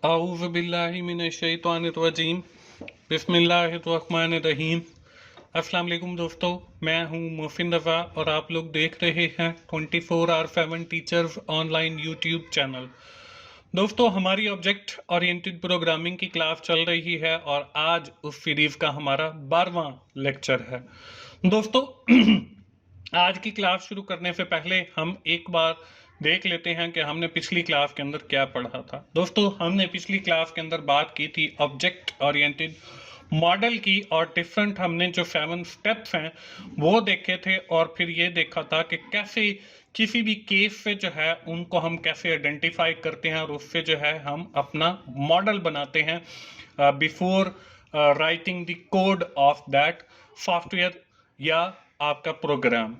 आऊज़ बिल्लाहि मिनश्शैतानिर्रजीम बिस्मिल्लाहिर्रहमानिर्रहीम। अस्सलाम वालेकुम दोस्तों, मैं हूं मोहसिन रज़ा और आप लोग देख रहे हैं 24/7 टीचर्स ऑनलाइन यूट्यूब चैनल। दोस्तों, हमारी ऑब्जेक्ट ओरिएंटेड प्रोग्रामिंग की क्लास चल रही है और आज उस सीरीज का हमारा 12वां लेक्चर है। दोस्तों आज की क्लास शुरू करने से पहले हम एक बार देख लेते हैं कि हमने पिछली क्लास के अंदर क्या पढ़ा था। दोस्तों, हमने पिछली क्लास के अंदर बात की थी ऑब्जेक्ट ओरिएंटेड मॉडल की और डिफरेंट हमने जो 7 स्टेप्स हैं वो देखे थे और फिर ये देखा था कि कैसे किसी भी केस से जो है उनको हम कैसे आइडेंटिफाई करते हैं और उससे जो है हम अपना मॉडल बनाते हैं before writing the code of that software या आपका प्रोग्राम।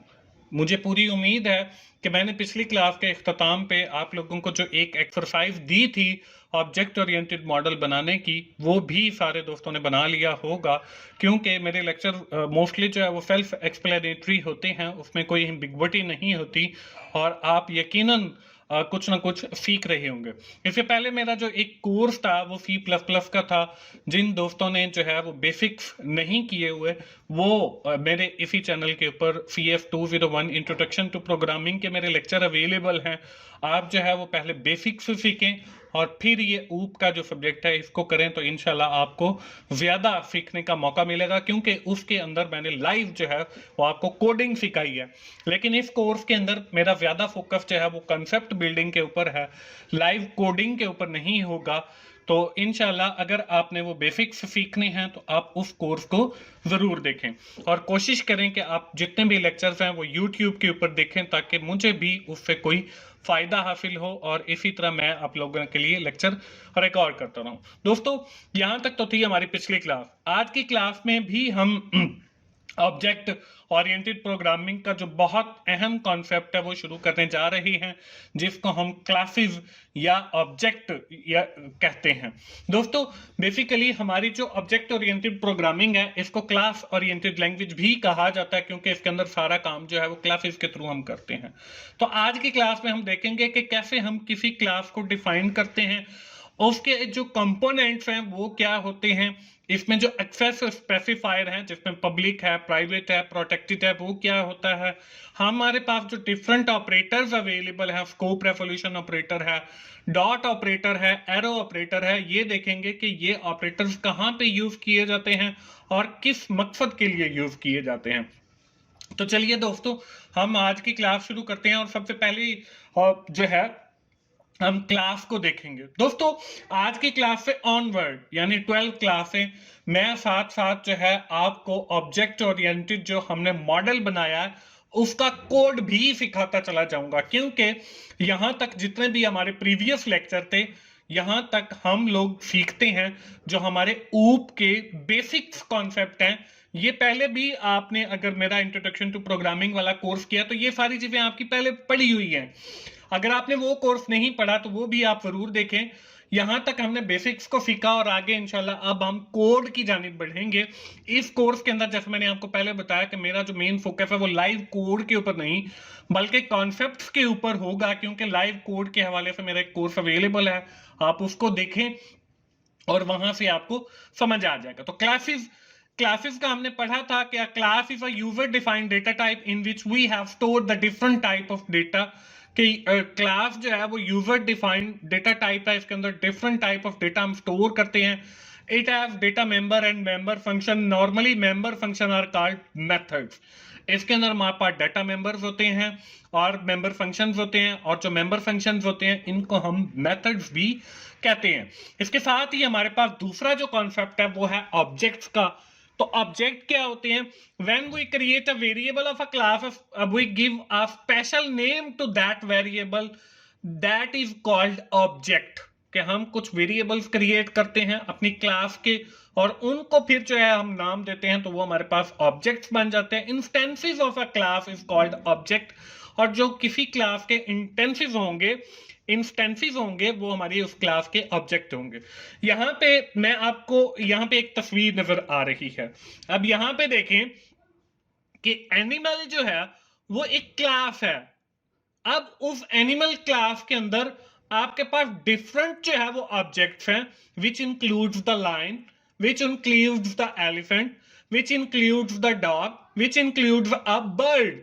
मुझे पूरी उम्मीद है कि मैंने पिछली क्लास के इख्तिताम पे आप लोगों को जो एक एक्सरसाइज दी थी ऑब्जेक्ट ओरिएंटेड मॉडल बनाने की, वो भी सारे दोस्तों ने बना लिया होगा, क्योंकि मेरे लेक्चर मोस्टली जो है वो सेल्फ एक्सप्लेनेटरी होते हैं, उसमें कोई एम्बिग्विटी नहीं होती और आप यकीनन कुछ ना कुछ सीख रहे होंगे। इससे पहले मेरा जो एक कोर्स था वो C++ का था। जिन दोस्तों ने जो है वो बेसिक्स नहीं किए हुए वो मेरे इसी चैनल के ऊपर CF201 इंट्रोडक्शन टू प्रोग्रामिंग के मेरे लेक्चर अवेलेबल हैं। आप जो है वो पहले बेसिक्स सीखें और फिर ये ऊप का जो सब्जेक्ट है इसको करें तो इंशाल्लाह आपको ज्यादा सीखने का मौका मिलेगा, क्योंकि उसके अंदर मैंने लाइव जो है वो आपको कोडिंग सिखाई है। लेकिन इस कोर्स के अंदर मेरा ज्यादा फोकस जो है वो कंसेप्ट बिल्डिंग के ऊपर है, लाइव कोडिंग के ऊपर नहीं होगा। तो इंशाल्लाह अगर आपने वो बेसिक्स सीखने हैं तो आप उस कोर्स को जरूर देखें और कोशिश करें कि आप जितने भी लेक्चर्स हैं वो यूट्यूब के ऊपर देखें ताकि मुझे भी उससे कोई फायदा हासिल हो और इसी तरह मैं आप लोगों के लिए लेक्चर रिकॉर्ड करता रहूं। दोस्तों, यहां तक तो थी हमारी पिछली क्लास। आज की क्लास में भी हम ऑब्जेक्ट ओरिएंटेड प्रोग्रामिंग का जो बहुत अहम कॉन्सेप्ट है वो शुरू करने जा रही हैं, जिसको हम क्लासेस या ऑब्जेक्ट या कहते हैं। दोस्तों, बेसिकली हमारी जो ऑब्जेक्ट ओरिएंटेड प्रोग्रामिंग है इसको क्लास ओरिएंटेड लैंग्वेज भी कहा जाता है, क्योंकि इसके अंदर सारा काम जो है वो क्लासेस के थ्रू हम करते हैं। तो आज की क्लास में हम देखेंगे कि कैसे हम किसी क्लास को डिफाइन करते हैं, उसके जो कंपोनेंट्स हैं वो क्या होते हैं, इसमें जो एक्सेस स्पेसिफायर है जिसमें पब्लिक है, प्राइवेट है, प्रोटेक्टेड है, वो क्या होता है। हमारे पास जो डिफरेंट ऑपरेटर्स अवेलेबल है, स्कोप रेजोल्यूशन ऑपरेटर है, डॉट ऑपरेटर है, एरो ऑपरेटर है, ये देखेंगे कि ये ऑपरेटर्स कहाँ पे यूज किए जाते हैं और किस मकसद के लिए यूज किए जाते हैं। तो चलिए दोस्तों, हम आज की क्लास शुरू करते हैं और सबसे पहले जो है हम क्लास को देखेंगे। दोस्तों, आज की क्लास से ऑनवर्ड यानी 12 क्लास है, मैं साथ साथ जो है आपको ऑब्जेक्ट ओरिएंटेड जो हमने मॉडल बनाया है उसका कोड भी सिखाता चला जाऊंगा, क्योंकि यहां तक जितने भी हमारे प्रीवियस लेक्चर थे यहां तक हम लोग सीखते हैं जो हमारे ऊप के बेसिक्स कॉन्सेप्ट हैं। ये पहले भी आपने अगर मेरा इंट्रोडक्शन टू प्रोग्रामिंग वाला कोर्स किया तो ये सारी चीजें आपकी पहले पढ़ी हुई हैं। अगर आपने वो कोर्स नहीं पढ़ा तो वो भी आप जरूर देखें। यहां तक हमने बेसिक्स को सीखा और आगे इंशाल्लाह अब हम कोड की जानिब बढ़ेंगे। इस कोर्स के अंदर जैसे मैंने आपको पहले बताया कि मेरा जो मेन फोकस है वो लाइव कोड के ऊपर नहीं बल्कि कॉन्सेप्ट्स के ऊपर होगा, क्योंकि लाइव कोड के हवाले से मेरा एक कोर्स अवेलेबल है, आप उसको देखें और वहां से आपको समझ आ जाएगा। तो क्लासेस का हमने पढ़ा था कि class is a user defined data type in which we have stored the different type of data. कि क्लास जो है वो यूजर डिफाइंड डेटा टाइप है, इसके अंदर डिफरेंट टाइप ऑफ डेटा हम स्टोर करते हैं। It have data member and member function. Normally member function are called methods. इसके अंदर हमारे पास डेटा मेंबर्स होते हैं और मेंबर फंक्शंस होते हैं, और जो मेंबर फंक्शंस होते हैं इनको हम मेथड्स भी कहते हैं। इसके साथ ही हमारे पास दूसरा जो कॉन्सेप्ट है वो है ऑब्जेक्ट्स का। तो ऑब्जेक्ट क्या होते हैं? When we create a variable of a class, we give a special name to that variable, that is called object. कि हम कुछ वेरिएबल्स क्रिएट करते हैं अपनी क्लास के और उनको फिर जो है हम नाम देते हैं तो वो हमारे पास ऑब्जेक्ट्स बन जाते हैं। Instances of a class is called object, और जो किसी क्लास के इंस्टेंसेस होंगे वो हमारी उस क्लास के ऑब्जेक्ट होंगे। यहां पे मैं आपको यहां पे एक तस्वीर नजर आ रही है। अब यहां पे देखें कि एनिमल जो है वो एक क्लास है। अब उस एनिमल क्लास के अंदर आपके पास डिफरेंट जो है वो ऑब्जेक्ट्स हैं, which includes the lion, which includes the elephant, which includes the dog, which includes a bird,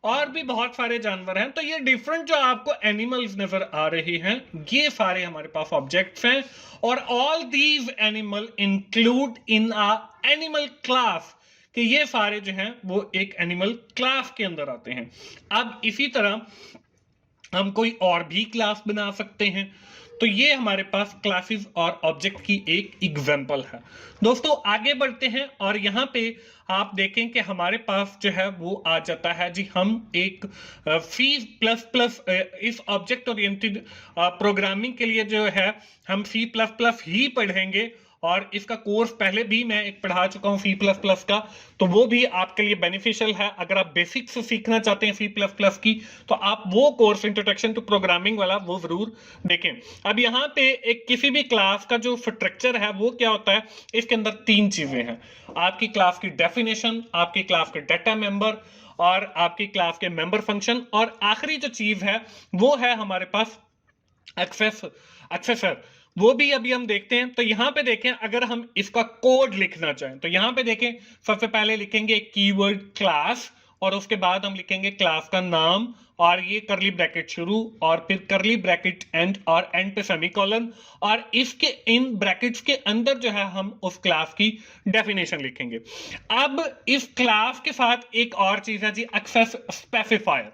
और भी बहुत सारे जानवर हैं। तो ये डिफरेंट जो आपको एनिमल्स नजर आ रहे हैं, ये सारे हमारे पास ऑब्जेक्ट्स हैं, और all these animal include in a animal class, कि ये सारे जो हैं वो एक एनिमल क्लास के अंदर आते हैं। अब इसी तरह हम कोई और भी क्लास बना सकते हैं। तो ये हमारे पास क्लासेस और ऑब्जेक्ट की एक एग्जांपल है। दोस्तों आगे बढ़ते हैं, और यहाँ पे आप देखें कि हमारे पास जो है वो आ जाता है जी, हम एक सी प्लस प्लस, इस ऑब्जेक्ट ओरिएंटेड प्रोग्रामिंग के लिए जो है हम सी प्लस प्लस ही पढ़ेंगे, और इसका कोर्स पहले भी मैं एक पढ़ा चुका हूं सी प्लस प्लस का, तो वो भी आपके लिए बेनिफिशियल है। अगर आप बेसिक से सीखना चाहते हैं सी प्लस प्लस की, तो आप वो कोर्स इंट्रोडक्शन टू प्रोग्रामिंग वाला वो जरूर देखें। अब यहाँ पे एक किसी भी क्लास का जो स्ट्रक्चर है वो क्या होता है, इसके अंदर तीन चीजें हैं। आपकी क्लास की डेफिनेशन, आपकी क्लास के डाटा मेंबर, और आपकी क्लास के मेंबर फंक्शन, और आखिरी जो चीज है वो है हमारे पास एक्सेसर। वो भी अभी हम देखते हैं। तो यहां पे देखें, अगर हम इसका कोड लिखना चाहें तो यहां पे देखें, सबसे पहले लिखेंगे कीवर्ड क्लास, और उसके बाद हम लिखेंगे क्लास का नाम, और ये करली ब्रैकेट शुरू, और फिर करली ब्रैकेट एंड, और एंड पे सेमीकोलन, और इसके इन ब्रैकेट्स के अंदर जो है हम उस क्लास की डेफिनेशन लिखेंगे। अब इस क्लास के साथ एक और चीज है जी, एक्सेस स्पेसिफायर।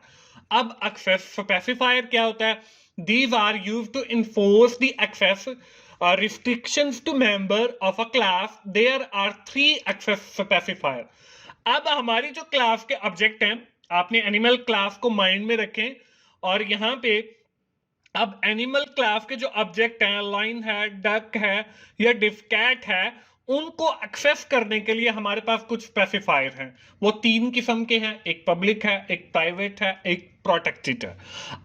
अब एक्सेस स्पेसिफायर क्या होता है? These are used to enforce the access restrictions to member of a class. There are 3 access specifier. अब हमारी जो क्लास के ऑब्जेक्ट हैं, आपने एनिमल क्लास को माइंड में रखें, और यहां पे अब एनिमल क्लास के जो ऑब्जेक्ट हैं, लाइन है, डक है या डिफकैट है, उनको एक्सेस करने के लिए हमारे पास कुछ स्पेसिफायर हैं। वो तीन किस्म के हैं, एक पब्लिक है, एक प्राइवेट है, एक प्रोटेक्टेड है।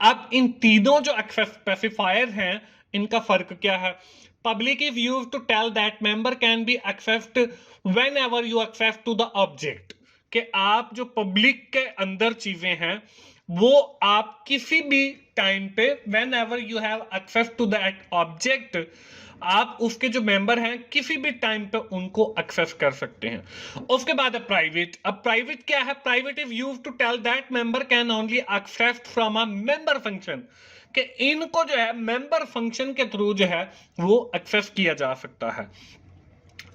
अब इन तीनों जो एक्सेस स्पेसिफायर हैं, इनका फर्क क्या है? Public is used to tell that member can be accessed whenever you access to the object, कि आप जो पब्लिक के अंदर चीजें हैं वो आप किसी भी टाइम पे, whenever you have access to that object, आप उसके जो मेंबर हैं किसी भी टाइम पे उनको एक्सेस कर सकते हैं। उसके बाद है प्राइवेट। अब प्राइवेट क्या है? Private is used to tell that member can only access from a member function, कि इनको जो है मेंबर फंक्शन के थ्रू जो है वो एक्सेस किया जा सकता है।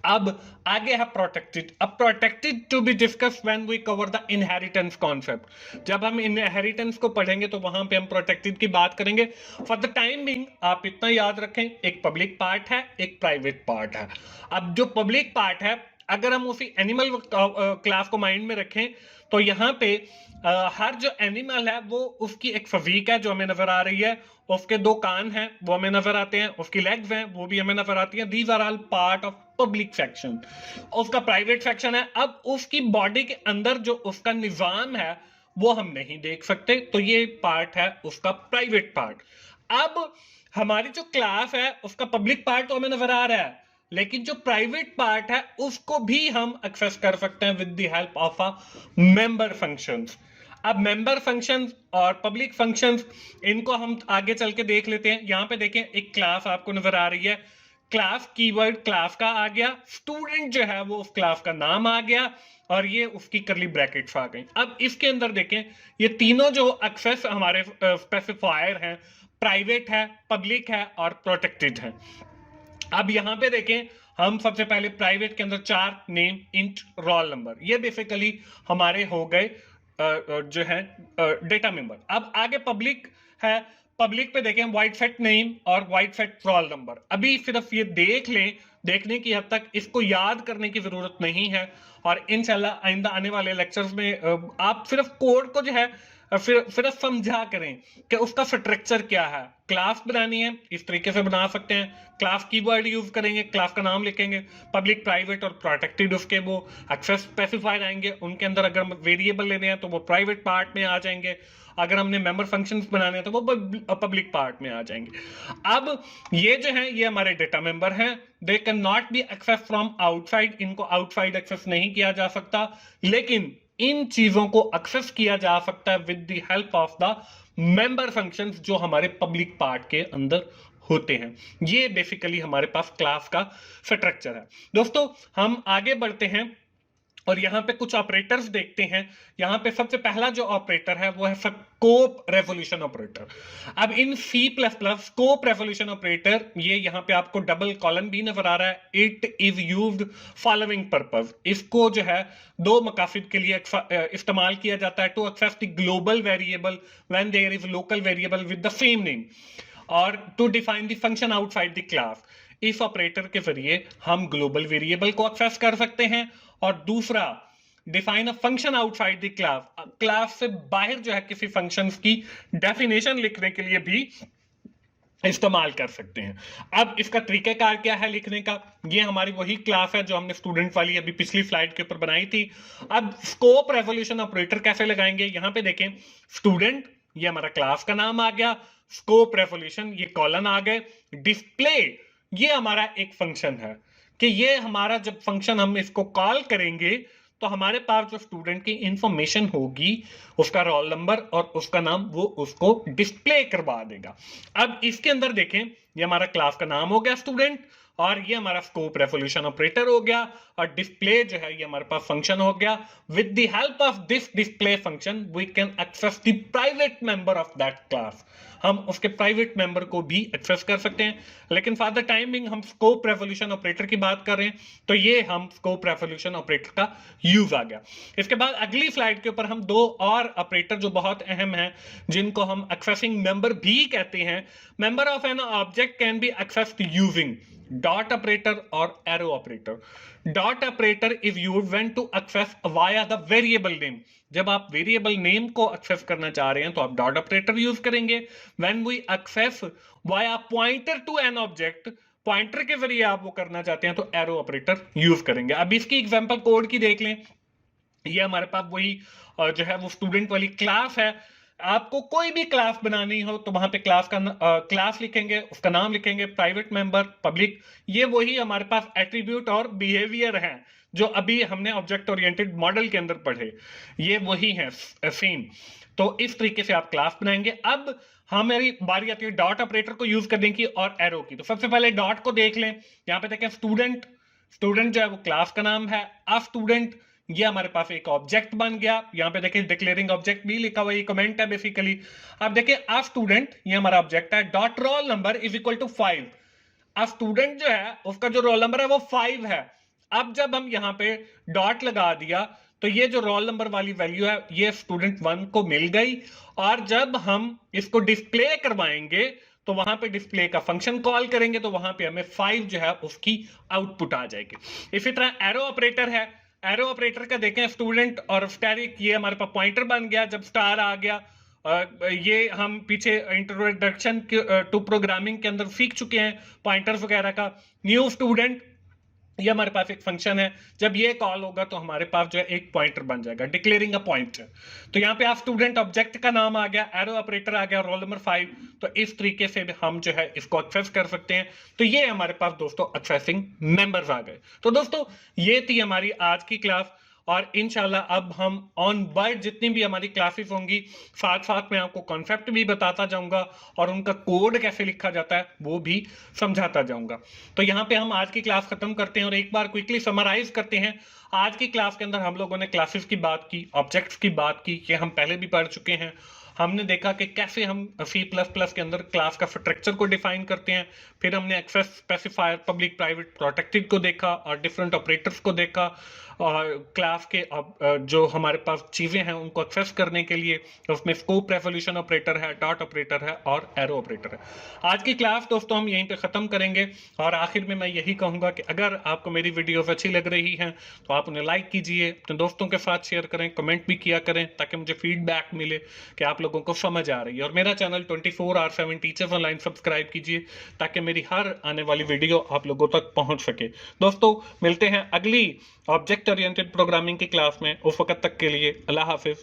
अब आगे है प्रोटेक्टेड। अब protected to be discuss when we cover the inheritance concept. जब हम इनहेरिटेंस को पढ़ेंगे तो वहां पे हम प्रोटेक्टेड की बात करेंगे। फॉर द टाइम बिंग आप इतना याद रखें, एक पब्लिक पार्ट है, एक प्राइवेट पार्ट है। अब जो पब्लिक पार्ट है, अगर हम उसी एनिमल क्लास को माइंड में रखें, तो यहाँ पे हर जो एनिमल है वो उसकी एक फजीक है जो हमें नजर आ रही है, उसके दो कान हैं वो हमें नजर आते हैं, उसकी लेग्स हैं वो भी हमें नजर आती हैं। These are all part of public section. उसका प्राइवेट सेक्शन है, अब उसकी बॉडी के अंदर जो उसका निजाम है वो हम नहीं देख सकते, तो ये पार्ट है उसका प्राइवेट पार्ट। अब हमारी जो क्लास है उसका पब्लिक पार्ट तो हमें नजर आ रहा है, लेकिन जो प्राइवेट पार्ट है उसको भी हम एक्सेस कर सकते हैं with the help of a member functions. अब मेंबर फंक्शंस और पब्लिक फंक्शंस, इनको हम आगे चल के देख लेते हैं। यहां पे देखें, एक क्लास आपको नजर आ रही है, क्लास कीवर्ड क्लास का आ गया, स्टूडेंट जो है वो उस क्लास का नाम आ गया, और ये उसकी करली ब्रैकेट्स आ गई। अब इसके अंदर देखें, ये तीनों जो एक्सेस हमारे स्पेसिफायर हैं, प्राइवेट है, पब्लिक है और प्रोटेक्टेड है। अब यहां पे देखें, हम सबसे पहले प्राइवेट के अंदर 4 नेम, इंट, रोल नंबर, ये बेसिकली हमारे हो गए जो है डेटा मेंबर। अब आगे पब्लिक है, पब्लिक पे देखें वाइट सेट नेम और वाइट सेट रोल नंबर। अभी सिर्फ ये देख लें, देखने की हद तक, इसको याद करने की जरूरत नहीं है, और इंशाल्लाह आइंदा आने वाले लेक्चर्स में आप सिर्फ कोड को जो है सिर्फ समझा करें कि उसका स्ट्रक्चर क्या है। क्लास बनानी है इस तरीके से बना सकते हैं, क्लास कीवर्ड यूज करेंगे, क्लास का नाम लिखेंगे, पब्लिक, प्राइवेट और प्रोटेक्टेड उसके वो एक्सेस स्पेसिफायर आएंगे, उनके अंदर अगर वेरिएबल लेने हैं तो वो प्राइवेट पार्ट में आ जाएंगे, अगर हमने मेंबर फंक्शंस बनाने हैं तो वो पब्लिक पार्ट में आ जाएंगे। अब ये जो है ये हमारे डेटा मेंबर हैं, they can not be access from outside, इनको आउटसाइड एक्सेस नहीं किया जा सकता, लेकिन इन चीजों को एक्सेस किया जा सकता है with the help of the member functions जो हमारे पब्लिक पार्ट के अंदर होते हैं। ये बेसिकली हमारे पास क्लास का स्ट्रक्चर है। दोस्तों हम आगे बढ़ते हैं और यहां पे कुछ ऑपरेटर्स देखते हैं। यहां पे सबसे पहला जो ऑपरेटर है वो है स्कोप रेवोल्यूशन ऑपरेटर। अब in C plus plus scope revolution operator, ये यहां पे आपको डबल कॉलन भी नजर आ रहा है। It is used following purpose, इसको जो है दो मकासद के लिए इस्तेमाल किया जाता है। To access the global variable when there is local variable with the same name, और to define the function outside the class. इस ऑपरेटर के जरिए हम ग्लोबल वेरिएबल को एक्सेस कर सकते हैं, और दूसरा define a function outside the class, class से बाहर जो है किसी फंक्शन की डेफिनेशन लिखने के लिए भी इस्तेमाल कर सकते हैं। अब इसका तरीकाकार क्या है लिखने का, ये हमारी वही क्लास है जो हमने स्टूडेंट वाली अभी पिछली स्लाइड के ऊपर बनाई थी। अब स्कोप रेवोल्यूशन ऑपरेटर कैसे लगाएंगे, यहां पे देखें स्टूडेंट, ये हमारा क्लास का नाम आ गया, स्कोप रेवोल्यूशन ये कॉलन आ गए, डिस्प्ले ये हमारा एक फंक्शन है कि ये हमारा जब फंक्शन हम इसको कॉल करेंगे तो हमारे पास जो स्टूडेंट की इंफॉर्मेशन होगी, उसका रोल नंबर और उसका नाम, वो उसको डिस्प्ले करवा देगा। अब इसके अंदर देखें, ये हमारा क्लास का नाम हो गया स्टूडेंट, और ये हमारा स्कोप रेवोल्यूशन ऑपरेटर हो गया, और डिस्प्ले जो है ये हमारे पास फंक्शन हो गया। With the help of this display function we can access the private member of that class, हम उसके प्राइवेट मेंबर को भी एक्सेस कर सकते हैं। लेकिन फॉर द टाइमिंग हम स्कोप रेवोल्यूशन ऑपरेटर की बात कर रहे हैं, तो ये हम स्कोप रेवोल्यूशन ऑपरेटर का यूज आ गया। इसके बाद अगली स्लाइड के ऊपर हम दो और ऑपरेटर जो बहुत अहम है, जिनको हम एक्सेसिंग मेंबर भी कहते हैं। Member of an object can be accessed using dot operator और arrow operator. Dot operator is used when to access via the variable name, जब आप वेरिएबल नेम को एक्सेस करना चाह रहे हैं तो आप डॉट ऑपरेटर यूज करेंगे। When we access via pointer to an object, pointer के जरिए आप वो करना चाहते हैं तो एरो ऑपरेटर यूज करेंगे। अब इसकी एग्जांपल कोड की देख लें, ये हमारे पास वही जो है वो स्टूडेंट वाली क्लास है। आपको कोई भी क्लास बनानी हो तो वहां पे क्लास का क्लास लिखेंगे, उसका नाम लिखेंगे, प्राइवेट मेंबर, पब्लिक, ये वही हमारे पास एट्रीब्यूट और बिहेवियर है जो अभी हमने ऑब्जेक्ट ओरिएंटेड मॉडल के अंदर पढ़े, ये वही है सेम। तो इस तरीके से आप क्लास बनाएंगे। अब हमारी बारी आती है डॉट ऑपरेटर को यूज करने की और एरो की। तो सबसे पहले डॉट को देख लें, यहां पे देखें स्टूडेंट, स्टूडेंट जो है वो क्लास का नाम है। अब स्टूडेंट ये हमारे पास एक ऑब्जेक्ट बन गया, यहाँ पे देखिए डिक्लेयरिंग ऑब्जेक्ट भी लिखा हुआ, ये कमेंट है बेसिकली। अब देखिए आ स्टूडेंट ये हमारा ऑब्जेक्ट है, dot roll number is equal to 5। अब स्टूडेंट जो है उसका जो रोल नंबर है वो 5 है। अब जब हम यहाँ पे डॉट लगा दिया तो ये जो रोल नंबर वाली वैल्यू है ये स्टूडेंट 1 को मिल गई, और जब हम इसको डिस्प्ले करवाएंगे तो वहां पे डिस्प्ले का फंक्शन कॉल करेंगे तो वहां पे हमें 5 जो है उसकी आउटपुट आ जाएगी। इसी तरह एरो ऑपरेटर है, एरो ऑपरेटर का देखें स्टूडेंट और स्टैरिक, ये हमारे पास पॉइंटर बन गया जब स्टार आ गया। ये हम पीछे इंट्रोडक्शन टू प्रोग्रामिंग के अंदर सीख चुके हैं पॉइंटर्स वगैरह का। न्यू स्टूडेंट ये हमारे पास एक फंक्शन है, जब ये कॉल होगा तो हमारे पास जो है एक पॉइंटर बन जाएगा, डिक्लेयरिंग अ पॉइंटर। तो यहाँ पे आप स्टूडेंट ऑब्जेक्ट का नाम आ गया, एरो ऑपरेटर आ गया, रोल नंबर 5। तो इस तरीके से हम जो है इसको एक्सेस कर सकते हैं। तो ये हमारे पास दोस्तों एक्सेसिंग मेंबर्स आ गए। तो दोस्तों ये थी हमारी आज की क्लास, और इंशाल्लाह अब हम ऑन बाय जितनी भी हमारी क्लासेस होंगी साथ साथ में आपको कॉन्सेप्ट भी बताता जाऊंगा और उनका कोड कैसे लिखा जाता है वो भी समझाता जाऊंगा। तो यहाँ पे हम आज की क्लास खत्म करते हैं और एक बार क्विकली समराइज करते हैं। आज की क्लास के अंदर हम लोगों ने क्लासेस की बात की, ऑब्जेक्ट्स की बात की, ये हम पहले भी पढ़ चुके हैं। हमने देखा कि कैसे हम C++ के अंदर क्लास का स्ट्रक्चर को डिफाइन करते हैं। फिर हमने access specifier, public, private, protected को देखा और डिफरेंट ऑपरेटर्स को देखा, और क्लास के जो हमारे पास चीजें हैं उनको एक्सेस करने के लिए उसमें स्कोप रेवोल्यूशन ऑपरेटर है, डॉट ऑपरेटर है और एरो ऑपरेटर है। आज की क्लास दोस्तों हम यहीं पे खत्म करेंगे, और आखिर में मैं यही कहूंगा कि अगर आपको मेरी वीडियोस अच्छी लग रही हैं तो आप उन्हें लाइक कीजिए, अपने दोस्तों के साथ शेयर करें, कमेंट भी किया करें ताकि मुझे फीडबैक मिले कि आप लोगों को समझ आ रही है। और मेरा चैनल 24/7 टीचर्स ऑनलाइन सब्सक्राइब कीजिए ताकि मेरी हर आने वाली वीडियो आप लोगों तक पहुंच सके। दोस्तों मिलते हैं अगली ऑब्जेक्ट ओरिएंटेड प्रोग्रामिंग की क्लास में, उस वक्त तक के लिए अल्लाह हाफिज।